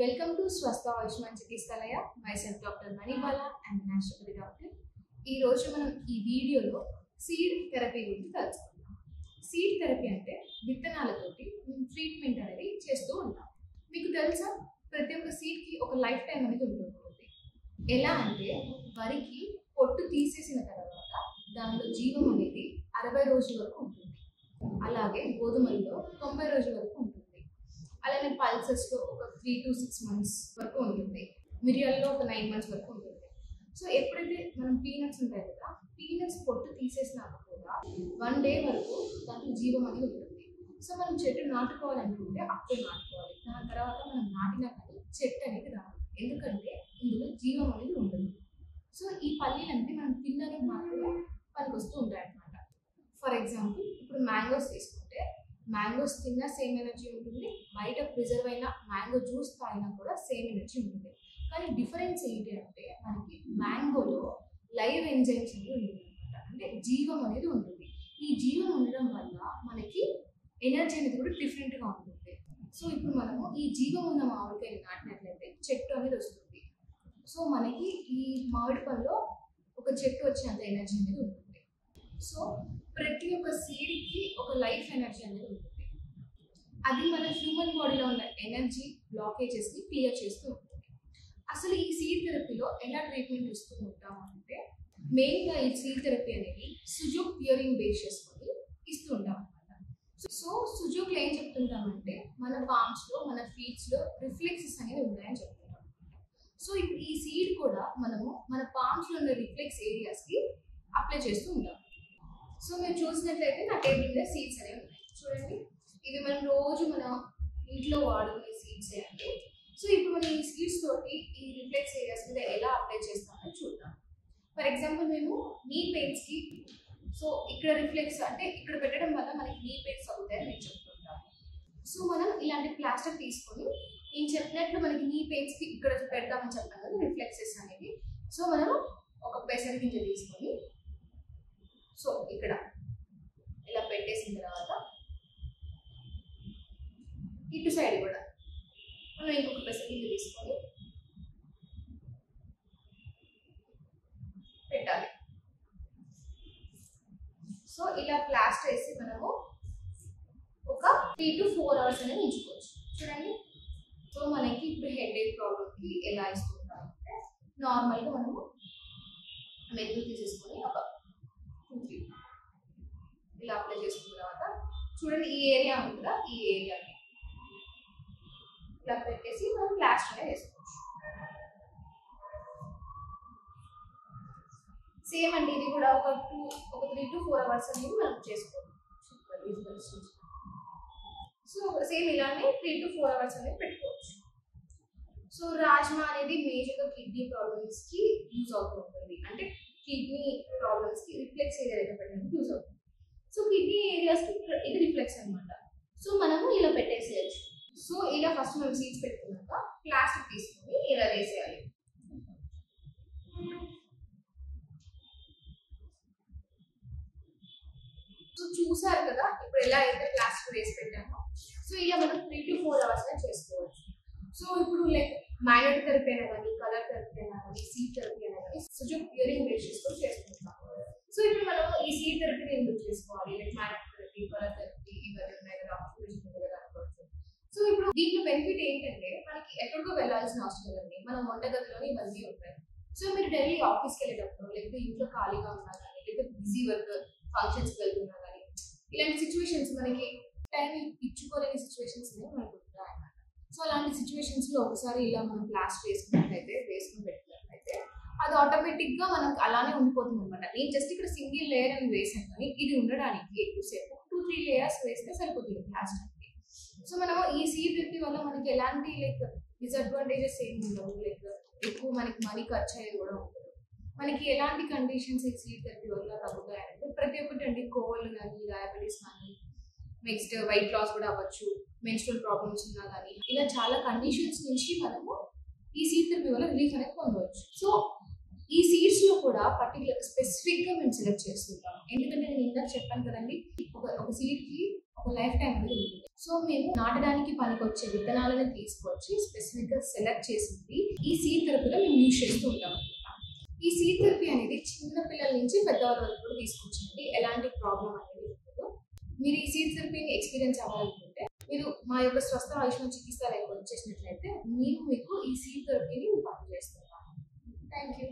Welcome to Swastha Ayushman Chikitsalaya. Myself Dr. Manibala. I'm a naturopathy doctor. ఈ రోజు మనం ఈ వీడియోలో సీడ్ థెరపీ గురించి తెలుసుకుందాం. సీడ్ థెరపీ అంటే విత్తనాలతోటి ట్రీట్మెంట్ అనేది చేస్తూ ఉంటాం. మీకు తెలుసా, ప్రతి ఒక్క సీడ్కి ఒక లైఫ్ టైం అనేది ఉంటుంది. ఎలా అంటే వరికి పొట్టు తీసేసిన తర్వాత దానిలో జీవం అనేది 60 రోజుల వరకు ఉంటుంది. అలాగే గోధుమల్లో 90 రోజుల వరకు ఉంటుంది. అలానే పల్సెస్లో ఒక 3 to 6 months వరకు ఉంటుంది. మిరియాల్లో ఒక 9 months వరకు ఉంటుంది. సో ఎప్పుడైతే మనం పీనట్స్ ఉంటాయి కదా, పీనట్స్ పొట్టు తీసేసినాక కూడా 1 day వరకు దాంట్లో జీవం అనేది ఉంటుంది. సో మనం చెట్టు నాటుకోవాలనుకుంటే అప్పుడే నాటుకోవాలి. దాని తర్వాత మనం నాటినా కానీ చెట్టు అనేది రాదు, ఎందుకంటే ఇందులో జీవం అనేది ఉంటుంది. సో ఈ పల్లీలన్నీ మనం తినడానికి మాత్రమే పనికి వస్తూ ఉంటాయి అన్నమాట. ఫర్ ఎగ్జాంపుల్, ఇప్పుడు మ్యాంగోస్ తీసుకుంటే మ్యాంగోస్ తిన్నా సేమ్ ఎనర్జీ ఉంటుంది, బయట ప్రిజర్వ్ అయిన మ్యాంగో జ్యూస్ తాగినా కూడా సేమ్ ఎనర్జీ ఉంటుంది. కానీ డిఫరెన్స్ ఏంటి అంటే మనకి మ్యాంగోలో లైవ్ ఎంజైమ్స్ అనేది ఉంటుంది అనమాట, అంటే జీవం అనేది ఉంటుంది. ఈ జీవం ఉండడం వల్ల మనకి ఎనర్జీ అనేది కూడా డిఫరెంట్గా ఉంటుంది. సో ఇప్పుడు మనము ఈ జీవం ఉన్న మామిడికాయ నాటినట్లయితే చెట్టు అనేది వస్తుంది. సో మనకి ఈ మామిడి పళ్ళలో ఒక చెట్టు వచ్చేంత ఎనర్జీ అనేది ఉంటుంది. సో ప్రతి ఒక్క సీడ్కి ఒక లైఫ్ ఎనర్జీ అనేది ఉంటుంది. అది మన హ్యూమన్ బాడీలో ఉన్న ఎనర్జీ బ్లాకేజెస్ని క్లియర్ చేస్తూ ఉంటుంది. అసలు ఈ సీడ్ థెరపీలో ఎలా ట్రీట్మెంట్ ఇస్తూ ఉంటాం అంటే, మెయిన్గా ఈ సీడ్ థెరపీ అనేది సుజుక్ ప్యూరింగ్ బేస్ చేసుకొని ఇస్తూ ఉంటాం అనమాట. సో సుజుక్లో ఏం చెప్తుంటామంటే, మన పామ్స్లో మన ఫీట్స్లో రిఫ్లెక్సెస్ అనేవి ఉన్నాయని చెప్తుంటాం. సో ఇప్పుడు ఈ సీడ్ కూడా మనము మన పామ్స్లో ఉన్న రిఫ్లెక్స్ ఏరియాస్కి అప్లై చేస్తూ ఉంటాం. సో మీరు చూసినట్లయితే నా టేబుల్ మీద సీడ్స్ అనేవి ఉన్నాయి చూడండి. ఇవి మనం రోజు మన ఇంట్లో వాడుకునే సీడ్సే అండి. సో ఇప్పుడు మనం ఈ సీడ్స్ తోటి ఈ రిఫ్లెక్స్ ఏరియాస్ మీద ఎలా అప్లై చేస్తామని చూద్దాం. ఫర్ ఎగ్జాంపుల్, మేము నీ పెయిన్స్కి సో ఇక్కడ రిఫ్లెక్స్ అంటే ఇక్కడ పెట్టడం వల్ల మనకి నీ పెయిన్స్ అవుతాయని నేను చెప్తుంటాను. సో మనం ఇలాంటి ప్లాస్టర్ తీసుకొని నేను చెప్పినట్లు మనకి నీ పెయిన్స్కి ఇక్కడ పెడతామని చెప్పాను కదా రిఫ్లెక్సెస్ అనేది. సో మనం ఒక పెసర గింజ తీసుకొని సో ఇక్కడ ఇలా పెట్టేసిన తర్వాత ఇటు సైడ్ కూడా మనం ఇంకొక పెసర గింజ తీసుకొని పెట్టాలి. సో ఇలా ప్లాస్టర్ వేసి మనము ఒక 3 to 4 hours అనేది ఉంచుకోవచ్చు చూడండి. సో మనకి ఇప్పుడు హెడేక్ ప్రాబ్లమ్కి ఎలా ఇస్తుంటామంటే, నార్మల్గా మనము మెంతులు తీసేసుకొని ఒక 2-3 ఇలా అప్లై చేసుకున్న తర్వాత చూడండి, ఈ ఏరియా ఉంది కదా, ఈ ఏరియాకి ఇలా పెట్టేసి మనం ప్లాస్టర్ అనేది వేసుకోవచ్చు. సేమ్ అండి, ఇది కూడా ఒక 3 to 4 hours అనేది మనం చేసుకోవచ్చు. సో సేమ్ ఇలానే 3 to 4 hours అనేది పెట్టుకోవచ్చు. సో రాజ్మా అనేది మేజర్గా కిడ్నీ ప్రాబ్లమ్స్కి యూజ్ అవుతూ ఉంటుంది, అంటే కిడ్నీ ప్రాబ్లమ్స్కి రిఫ్లెక్స్ ఏరియా అయితే పెట్టడానికి యూజ్ అవుతుంది. సో కిడ్నీ ఏరియాస్కి ఇది రిఫ్లెక్స్ అనమాట. సో మనము ఇలా పెట్టేసేయచ్చు. సో ఇలా ఫస్ట్ మనం సీడ్స్ పెట్టుకున్నాక ప్లాస్టిక్ తీసుకొని ఇలా వేసేయాలి. సో చూసారు కదా ఇప్పుడు ఎలా అయితే ప్లాస్టిక్ వేసి పెట్టామో. సో ఇలా మనం 3 to 4 hours చేసుకోవచ్చు. సో ఇప్పుడు లైక్ మ్యాగ్నెటిక్ థెరపీ అయినా కానీ, కలర్ థెరపీ అయినా కానీ, సీడ్ థెరపీ అయినా కానీ సుజుక్ ప్యూరింగ్ బేస్ చేసుకొని చేసుకుంటాం. సో ఇప్పుడు మనం ఈ సీడ్ థెరపీని ఎందుకు చేసుకోవాలి, like magnetic therapy, colour therapy ఇవన్నీ ఉన్నాయి కదా, అనుకోవచ్చు. సో ఇప్పుడు దీంట్లో బెనిఫిట్ ఏంటంటే, మనకి ఎక్కడికో వెళ్ళాల్సిన అవసరం లేదండి, మన వంటగదిలోనే ఇవన్నీ ఉంటాయి. సో మీరు డైలీ ఆఫీస్కి వెళ్ళేటప్పుడు, లేకపోతే ఇంట్లో ఖాళీగా ఉన్నా కానీ, లేకపోతే బిజీ వర్క్ ఫంక్షన్స్కి వెళ్తున్నా కానీ, ఇలాంటి సిచ్యువేషన్స్ మనకి టైం ఇచ్చుకోలేని సిచ్యువేషన్స్ అనేవి మనకు ఉంటాయి అన్నమాట. సో అలాంటి సిచ్యువేషన్స్లో ఒకసారి ఇలా మనం ప్లాస్టర్ వేసుకుని పెట్టినట్లయితే అది ఆటోమేటిక్గా మనకు అలానే ఉండిపోతుంది అనమాట. నేను జస్ట్ ఇక్కడ సింగిల్ లేయర్ అని వేసాను, కానీ ఇది ఉండడానికి ఎక్కువసేపు 2-3 layers వేస్తే సరిపోతుంది ప్లాస్టర్కి. సో మనము ఈ సీడ్ థెరపీ వల్ల మనకి ఎలాంటి లైక్ డిసడ్వాంటేజెస్ ఏమి ఉండవు, లైక్ ఎక్కువ మనకి మనీ ఖర్చు అయ్యేది కూడా ఉండదు. మనకి ఎలాంటి కండిషన్స్ ఈ సీడ్ థెరపీ వల్ల తగ్గుతాయంటే, ప్రతి ఒక్కటి అండి, కోల్డ్ కానీ, డయాబెటీస్ కానీ, నెక్స్ట్ వెయిట్ లాస్ కూడా అవ్వచ్చు, మెన్స్ట్రువల్ ప్రాబ్లమ్స్ ఉన్నా కానీ, ఇలా చాలా కండిషన్స్ నుంచి మనము ఈ సీడ్ థెరపీ వల్ల రిలీఫ్ అనేది పొందవచ్చు. సో ఈ సీడ్స్లో కూడా పర్టికులర్ స్పెసిఫిక్గా మేము సెలెక్ట్ చేస్తుంటాం, ఎందుకంటే నేను ఇందాక చెప్పాను కదండి, ఒక సీడ్కి ఒక లైఫ్ టైం అనేది ఉంటుంది. సో మేము నాటడానికి పనికొచ్చే విత్తనాలను తీసుకొచ్చి స్పెసిఫిక్ గా సెలెక్ట్ చేసింది ఈ సీడ్ థెరపీలో మేము యూజ్ చేస్తూ ఉంటాం. ఈ సీడ్ థెరపీ అనేది చిన్న పిల్లల నుంచి పెద్దవాళ్ళ వరకు కూడా తీసుకొచ్చింది, ఎలాంటి ప్రాబ్లం అనేది ఉండదు. మీరు ఈ సీడ్ థెరపీని ఎక్స్పీరియన్స్ అవ్వాలనుకుంటే మీరు మా యొక్క స్వస్థ ఆయుష్మాన్ చికిత్సాలయానికి వచ్చేసినట్లయితే మేము మీకు ఈ సీడ్ థెరపీని మీకు అందజేస్తున్నాము. Thank you.